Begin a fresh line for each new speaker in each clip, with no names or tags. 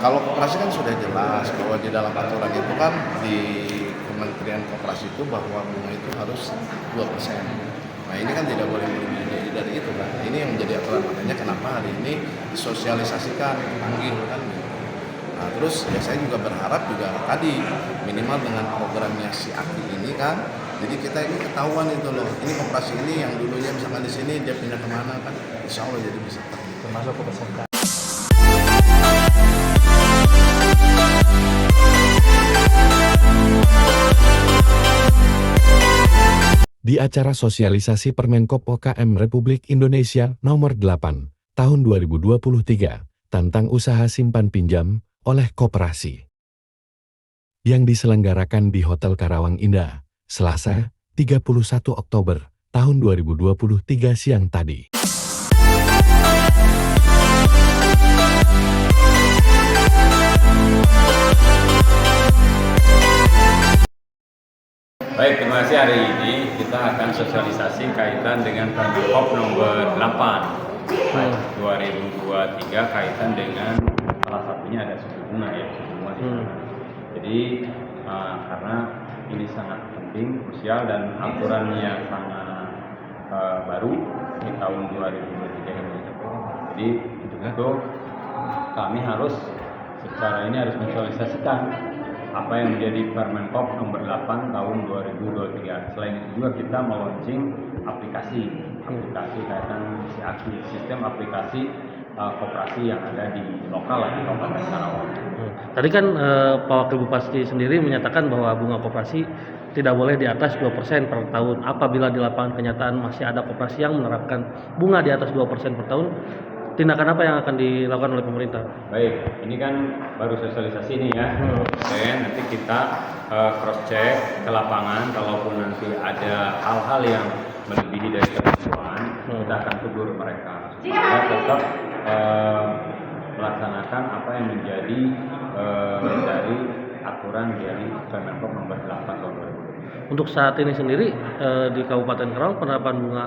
Kalau koperasi kan sudah jelas bahwa di dalam aturan itu kan di Kementerian Koperasi itu bahwa bunga itu harus 2%. Nah ini kan tidak boleh melebihi dari itu kan. Ini yang menjadi aturan, makanya kenapa hari ini disosialisasikan, panggil kan. Nah terus ya saya juga berharap juga tadi minimal dengan programnya si Aki ini kan, jadi kita ini ketahuan itu loh, ini koperasi ini yang dulunya misalkan di sini dia pindah kemana kan, insya Allah jadi bisa termasuk kepesertaan.
Di acara sosialisasi Permenkop UKM Republik Indonesia Nomor 8 Tahun 2023 tentang usaha simpan pinjam oleh koperasi yang diselenggarakan di Hotel Karawang Indah, Selasa, 31 Oktober tahun 2023 siang tadi.
Baik, terima kasih. Hari ini kita akan sosialisasi kaitan dengan Permenkop nomor 8 2023 kaitan dengan salah satunya ada suku bunga ya, suku bunga di sana. Jadi karena ini sangat penting, krusial dan aturannya sangat baru di tahun 2023 ini. Jadi untuk itu kami harus secara ini harus mensosialisasikan apa yang menjadi Permenkop nomor 8 tahun 2023. Selain itu juga kita meluncing aplikasi kaitan si Aki, sistem aplikasi koperasi yang ada di lokal di Kabupaten Karawang.
Tadi kan Pak Wakil Bupati sendiri menyatakan bahwa bunga koperasi tidak boleh di atas 2% per tahun. Apabila di lapangan kenyataan masih ada koperasi yang menerapkan bunga di atas 2% per tahun, tindakan apa yang akan dilakukan oleh pemerintah?
Baik, ini kan baru sosialisasi ini ya. Dan nanti kita cross check ke lapangan, kalaupun nanti ada hal-hal yang melebihi dari ketentuan, kita akan tegur mereka supaya tetap melaksanakan apa yang menjadi dari aturan dari Permenkop nomor 8 tahun 2020.
Untuk saat ini sendiri di Kabupaten Karawang penerapan bunga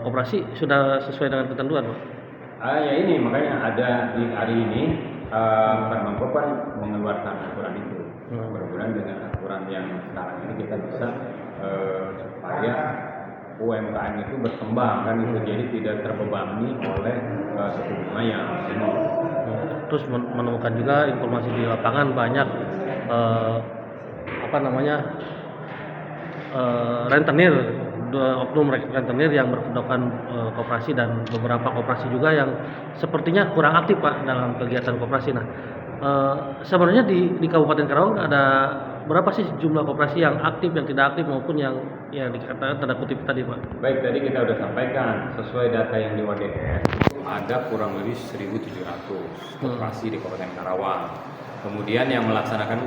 koperasi sudah sesuai dengan ketentuan, Pak?
Ya ini makanya ada di hari ini Permenkop kan mengeluarkan aturan itu. Mudah-mudahan dengan aturan yang sekarang ini kita bisa supaya UMKM itu berkembang kan itu, jadi tidak terbebani oleh suku bunga yang ini.
Terus menemukan juga informasi di lapangan banyak rentenir, oknum rentenir yang berkedokkan koperasi dan beberapa koperasi juga yang sepertinya kurang aktif, Pak, dalam kegiatan koperasi. Nah, sebenarnya di Kabupaten Karawang ada berapa sih jumlah koperasi yang aktif, yang tidak aktif maupun yang dikatakan tanda kutip tadi, Pak?
Baik, tadi kita sudah sampaikan sesuai data yang di ODS ada kurang lebih 1.700 koperasi di Kabupaten Karawang. Kemudian yang melaksanakan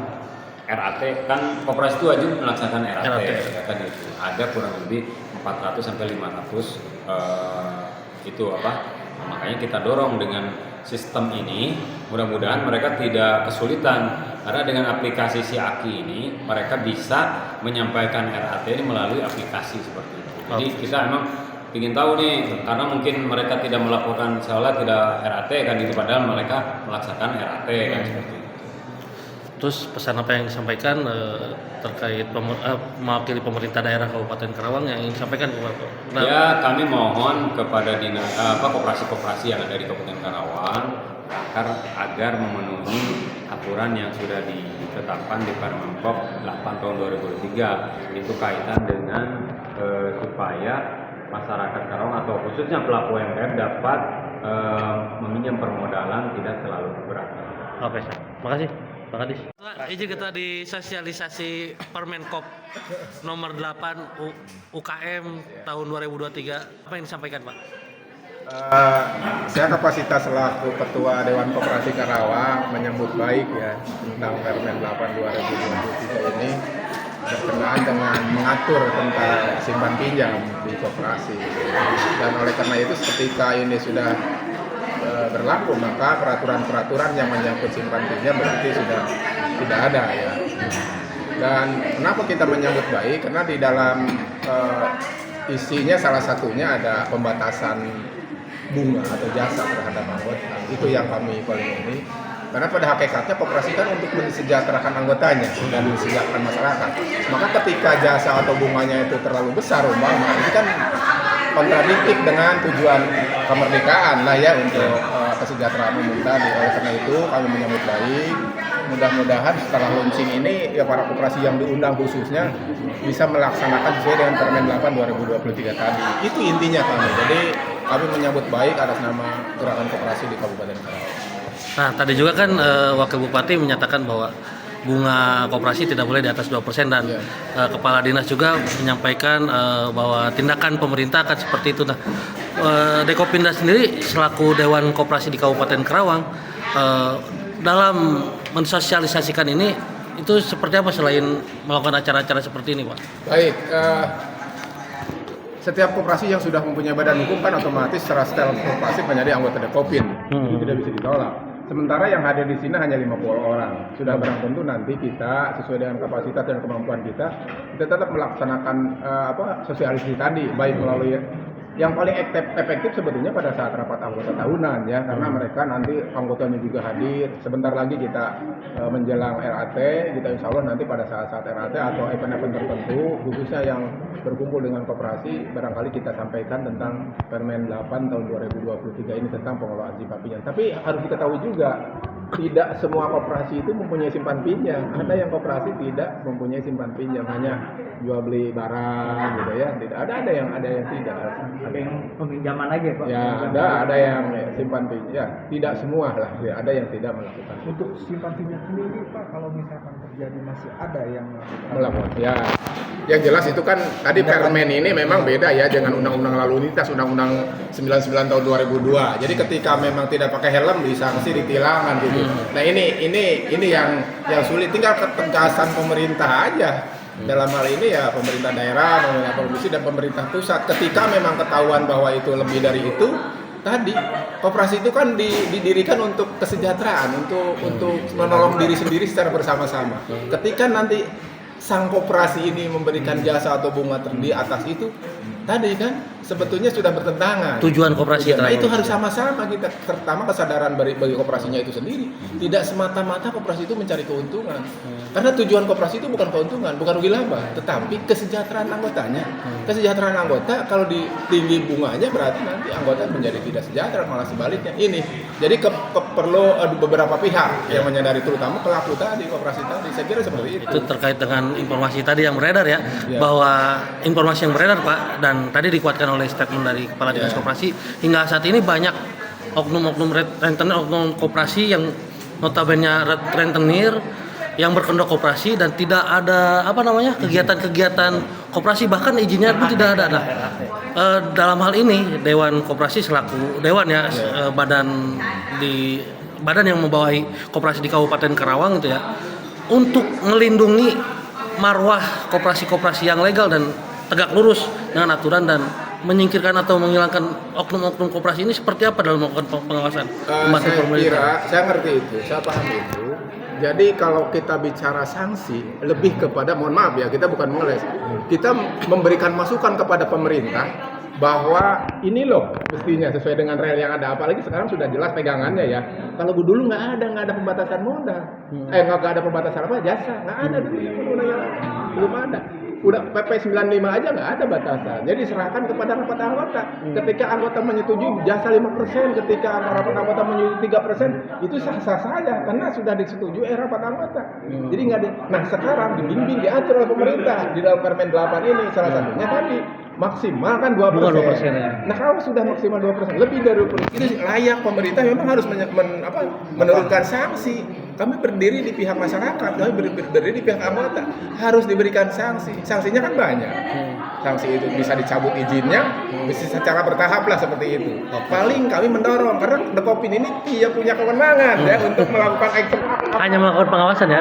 RAT kan koperasi itu wajib melaksanakan RAT. Kan itu ada kurang lebih 400 sampai 500 itu apa? Nah, makanya kita dorong dengan sistem ini, mudah-mudahan mereka tidak kesulitan karena dengan aplikasi si Aki ini mereka bisa menyampaikan RAT ini melalui aplikasi seperti itu. Jadi kita emang ingin tahu nih, karena mungkin mereka tidak melakukan salah, tidak RAT kan itu, padahal mereka melaksanakan RAT kan seperti itu.
Terus pesan apa yang disampaikan terkait mewakili pemerintah daerah Kabupaten Karawang yang ingin disampaikan ke Bapak?
Ya, kami mohon kepada koperasi-koperasi yang ada di Kabupaten Karawang agar memenuhi aturan yang sudah ditetapkan di Permenkop 8 tahun 2023. Itu kaitan dengan supaya masyarakat Karawang atau khususnya pelaku UMKM dapat meminjam permodalan tidak terlalu berat.
Oke, makasih. Pak Kadis. Izin kita di sosialisasi Permenkop nomor 8 UKM tahun 2023. Apa yang disampaikan, Pak?
Saya kapasitas selaku Ketua Dewan Koperasi Karawang menyambut baik ya tentang Permen 8 2023 ini berkenaan dengan mengatur tentang simpan pinjam di koperasi. Dan oleh karena itu ketika ini sudah berlaku, maka peraturan-peraturan yang menyangkut simpan pinjam berarti sudah tidak ada ya. Dan kenapa kita menyambut baik? Karena di dalam isinya salah satunya ada pembatasan bunga atau jasa terhadap anggota. Itu yang kami paling ini. Karena pada hakikatnya koperasi kan untuk mensejahterakan anggotanya dan mensejahterakan masyarakat. Maka ketika jasa atau bunganya itu terlalu besar, umpama ini kan kontradiktif dengan tujuan kemerdekaan lah ya untuk kesejahteraan umum tadi. Oleh karena itu kami menyambut baik. Mudah-mudahan setelah launching ini ya para koperasi yang diundang khususnya bisa melaksanakan sesuai dengan Permen 8 2023 tadi. Itu intinya kami. Jadi kami menyambut baik atas nama Gerakan Koperasi di Kabupaten Karawang.
Nah, tadi juga kan Wakil Bupati menyatakan bahwa bunga koperasi tidak boleh di atas 2% dan Kepala Dinas juga menyampaikan bahwa tindakan pemerintah akan seperti itu. Nah, Dekopinda sendiri selaku Dewan Koperasi di Kabupaten Karawang dalam mensosialisasikan ini itu seperti apa selain melakukan acara-acara seperti ini, Pak?
Baik, setiap koperasi yang sudah mempunyai badan hukum kan otomatis secara setel koperasi menjadi anggota Dekopin. Itu tidak bisa ditolak. Sementara yang hadir di sini hanya 50 orang. Sudah barang tentu nanti kita sesuai dengan kapasitas dan kemampuan kita tetap melaksanakan sosialisasi tadi, baik melalui yang paling efektif sebetulnya pada saat rapat anggota tahunan ya, karena mereka nanti anggotanya juga hadir. Sebentar lagi kita menjelang RAT, kita insya Allah nanti pada saat-saat RAT atau event-event tertentu khususnya yang berkumpul dengan koperasi, barangkali kita sampaikan tentang Permen 8 tahun 2023 ini tentang pengelolaan simpan pinjam. Tapi harus diketahui juga, tidak semua koperasi itu mempunyai simpan pinjam. Ada yang koperasi tidak mempunyai simpan pinjam, hanya jual beli barang gitu ya. Tidak ada yang tidak.
Ada yang peminjaman aja, Pak.
Ya, ada yang simpan pinjam. Ya, tidak semua lah. Ya, ada yang tidak melakukan.
Untuk simpan pinjam sendiri, Pak, kalau misalkan terjadi masih ada yang
Melakukan. Ya, yang jelas itu kan tadi Permen ini memang beda ya dengan Undang-Undang Lalu Lintas, Undang-Undang 99 tahun 2002. Jadi ketika memang tidak pakai helm disanksi, ditilangan gitu. Nah ini yang sulit, tinggal ketegasan pemerintah aja. Dalam hal ini ya pemerintah daerah, pemerintah provinsi dan pemerintah pusat. Ketika memang ketahuan bahwa itu lebih dari itu, tadi koperasi itu kan didirikan untuk kesejahteraan, untuk menolong diri sendiri secara bersama-sama. Ketika nanti sang koperasi ini memberikan jasa atau bunga di atas itu, tadi kan sebetulnya sudah bertentangan.
Tujuan koperasi
Nah itu harus sama-sama kita, pertama kesadaran bagi koperasinya itu sendiri. Tidak semata-mata koperasi itu mencari keuntungan. Karena tujuan koperasi itu bukan keuntungan, bukan rugi laba, tetapi kesejahteraan anggotanya. Kesejahteraan anggota kalau tinggi bunganya berarti nanti anggota menjadi tidak sejahtera, malah sebaliknya. Ini jadi perlu beberapa pihak yang menyadari, terutama pelaku tadi, koperasi tadi. Saya kira seperti itu.
Itu terkait dengan informasi tadi yang beredar ya, bahwa informasi yang beredar, Pak, dan tadi dikuatkan oleh statement dari Kepala Dinas Koperasi, hingga saat ini banyak oknum-oknum rentenir, oknum koperasi yang notabene rentenir yang berkedok koperasi dan tidak ada kegiatan-kegiatan koperasi, bahkan izinnya pun tidak ada. Dalam hal ini Dewan Koperasi selaku dewan ya, badan yang membawahi koperasi di Kabupaten Karawang itu ya, untuk melindungi marwah koperasi-koperasi yang legal dan tegak lurus dengan aturan dan menyingkirkan atau menghilangkan oknum-oknum koperasi ini seperti apa dalam melakukan pengawasan?
Saya ngerti itu, saya paham itu. Jadi kalau kita bicara sanksi, lebih kepada, mohon maaf ya, kita bukan mengeles, kita memberikan masukan kepada pemerintah bahwa ini loh mestinya sesuai dengan rel yang ada. Apalagi sekarang sudah jelas pegangannya ya. Kalau dulu nggak ada pembatasan modal, nggak ada pembatasan jasa, nggak ada dulu yang belum ada. Udah PP 95 aja nggak ada batasan. Jadi serahkan kepada rapat anggota. Ketika anggota menyetujui jasa 5%, ketika rapat anggota menyetujui 3%, itu sah-sah saja karena sudah disetujui rapat anggota. Jadi nggak nah sekarang dibimbing, diatur oleh pemerintah di dalam Permen 8 ini, salah satunya tadi maksimal kan 2%.
Ya.
Nah kalau sudah maksimal 2%, lebih dari 2%, itu layak pemerintah memang harus menurunkan sanksi. Kami berdiri di pihak masyarakat, kami berdiri di pihak anggota, harus diberikan sanksi. Sanksinya kan banyak. Sanksi itu bisa dicabut izinnya, bisa secara bertahap lah seperti itu. Paling kami mendorong, karena Dekopin ini dia punya kewenangan ya untuk melakukan action.
Hanya melakukan pengawasan ya?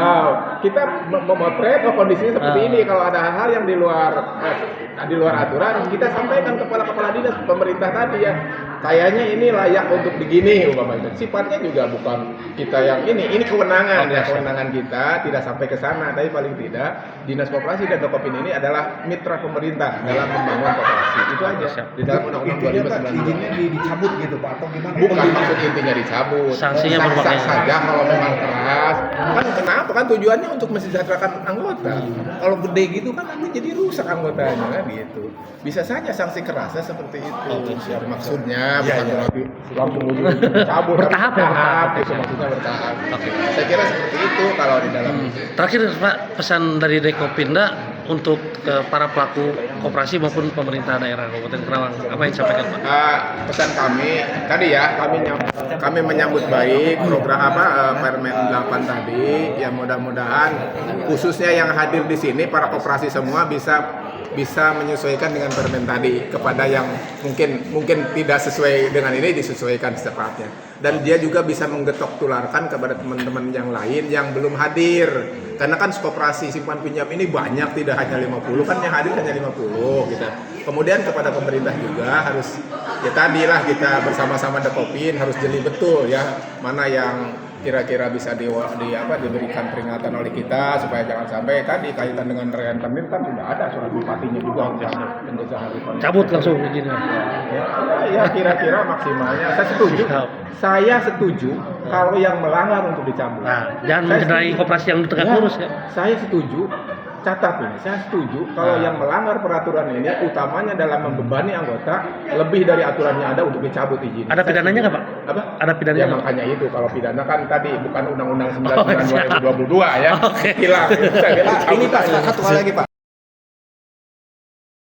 Kita memotret kondisinya seperti ini. Kalau ada hal yang di luar aturan, kita sampaikan kepada kepala dinas pemerintah tadi ya. kayaknya ini layak untuk begini umpamanya. Sifatnya juga bukan kita yang ini kewenangan ya, kewenangan kita tidak sampai ke sana, tapi paling tidak Dinas Koperasi dan Dokopin ini adalah mitra pemerintah dalam membangun koperasi. Itu aja di dalam Undang-Undang
Intinya Pak,
2019.
izinnya dicabut gitu Pak atau gimana?
Bukan maksud intinya dicabut.
Sanksinya
Sah-sah
berbagai.
saja kalau memang keras. Kan kenapa kan tujuannya untuk mensejahterakan anggota. Kalau gede gitu kan nanti jadi rusak anggotanya kan gitu. Bisa saja sanksi kerasnya seperti itu. Maksudnya bukan berarti langsung cabut.
Bertahap ya, bertahap.
Itu maksudnya bertahap. Saya kira seperti itu kalau di dalam.
Terakhir Pak, pesan dari Dekopinda untuk para pelaku koperasi maupun pemerintah daerah Kabupaten Karawang, apa yang disampaikan Pak?
Pesan kami tadi ya, kami menyambut baik program Permen 8 tadi. Ya mudah-mudahan khususnya yang hadir di sini para koperasi semua bisa menyesuaikan dengan permen tadi kepada yang mungkin tidak sesuai dengan ini disesuaikan secepatnya, dan dia juga bisa menggetok tularkan kepada teman-teman yang lain yang belum hadir, karena kan koperasi simpan pinjam ini banyak, tidak hanya 50 kan, yang hadir hanya 50 gitu. Kemudian kepada pemerintah juga harus ya tadilah kita bersama-sama Dekopin harus jeli betul ya mana yang kira-kira bisa diberikan peringatan oleh kita supaya jangan sampai tadi kaitan dengan rentenir kan sudah ada surat bupatinya juga pencegahan rentenir.
Cabut langsung begini.
Ya kira-kira maksimalnya saya setuju kalau yang melanggar untuk dicabut.
Nah, jangan mencederai koperasi yang tegak lurus ya.
Saya setuju. Catat ini, saya setuju kalau yang melanggar peraturan ini utamanya dalam membebani anggota lebih dari aturan yang ada untuk dicabut izin.
Ada pidananya nggak Pak?
Apa?
Ada pidananya
Ya
nggak?
makanya itu kalau pidana kan tadi bukan Undang-Undang 99
siap.
2022 ya.
Oke.
Hilang.
Ini Pak, satu hal lagi Pak.